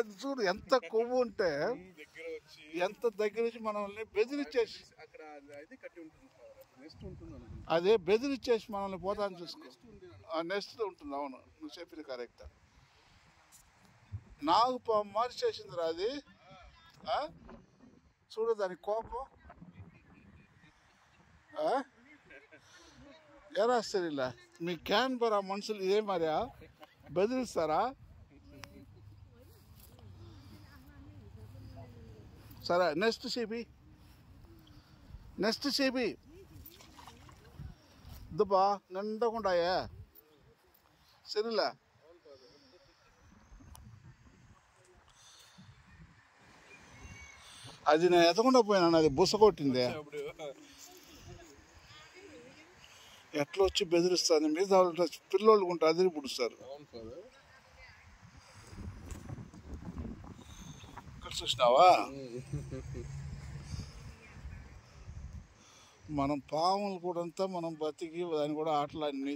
అది చూడు ఎంత కొవ్వు ఉంటే ఎంత దగ్గర నుంచి మనల్ని బెదిరించేసి అదే బెదిరించేసి మనల్ని పోతాను చూసుకో. నెక్స్ట్ ఉంటుంది. అవును, నువ్వు చెప్పింది కరెక్ట్. నాకు మార్చేసిందిరా అది. చూడు దాని కోపం ఎలా సరేలా. మీ క్యాన్బరా మనుషులు ఇదే మరా బెదిరిస్తారా? సరే నెక్స్ట్ సిబి దుబ్బా నిండకుండాయే సరేలే. అది నేను ఎతకుండా పోయినాను, అది బుస కొట్టింది. ఎట్లా వచ్చి బెదిరిస్తుంది మీద పిల్లోళ్ళు ఉంటే అదిరి పుడుస్తారు. ఇక్కడ చూసినావా, మనం పాములు కూడా అంతా మనం బతికి దాన్ని కూడా ఆటలన్నీ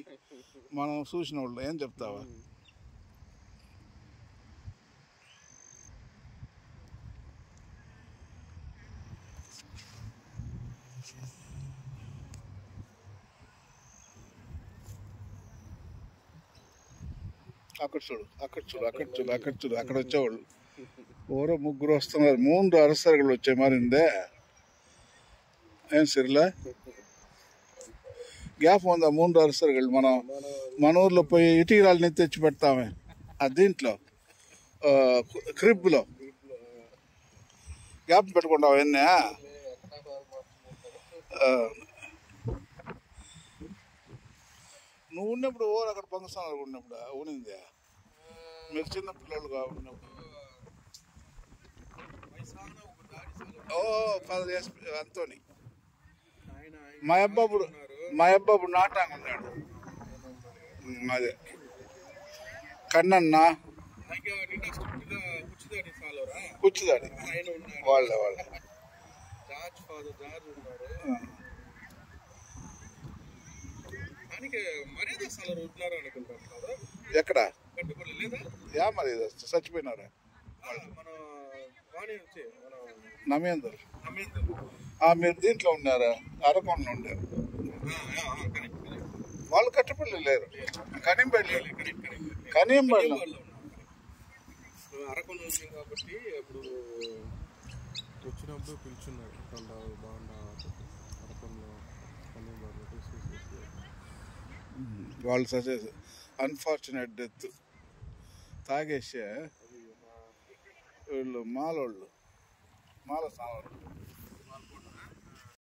మనం చూసిన వాళ్ళు. ఏం చెప్తావా? అక్కడ వచ్చేవాళ్ళు ఓరో ముగ్గురు వస్తున్నారు. 3 అరసరగలు వచ్చాయి మారిందే. ఏం సరిలే గ్యాప్ ఉందా? 3 అరసరగలు మన ఊర్లో పోయి ఇటీరాలని తెచ్చి పెడతామే. దీంట్లో క్రిబ్లో గ్యాప్ పెట్టుకుంటావు ఎన్నే. నువ్వు ఉన్నప్పుడు ఓరు అక్కడ పొంగస్థానాలు ఉన్నప్పుడు ఉనిందే. మీరు చిన్న పిల్లలుగా ఉన్నప్పుడు ఫాదర్ అంతోని మా అబ్బాబుడు నాటాంగ ఉన్నాడు. అదే కన్నన్న కూర్చుదాడి వాళ్ళ ఎక్కడ మరి చచ్చిపోయినారా? నమేందర్ మీరు దీంట్లో ఉన్నారా? అరకొండలో ఉండారు వాళ్ళు. కట్టపల్లి లేరు, కనింబడి అరకొండ కాబట్టి అప్పుడు వచ్చినప్పుడు పిలుచున్నారు. వాళ్ళు సజెస్ అన్ఫార్చునేట్ డెత్ తాగేసే వీళ్ళు మాల సావారు.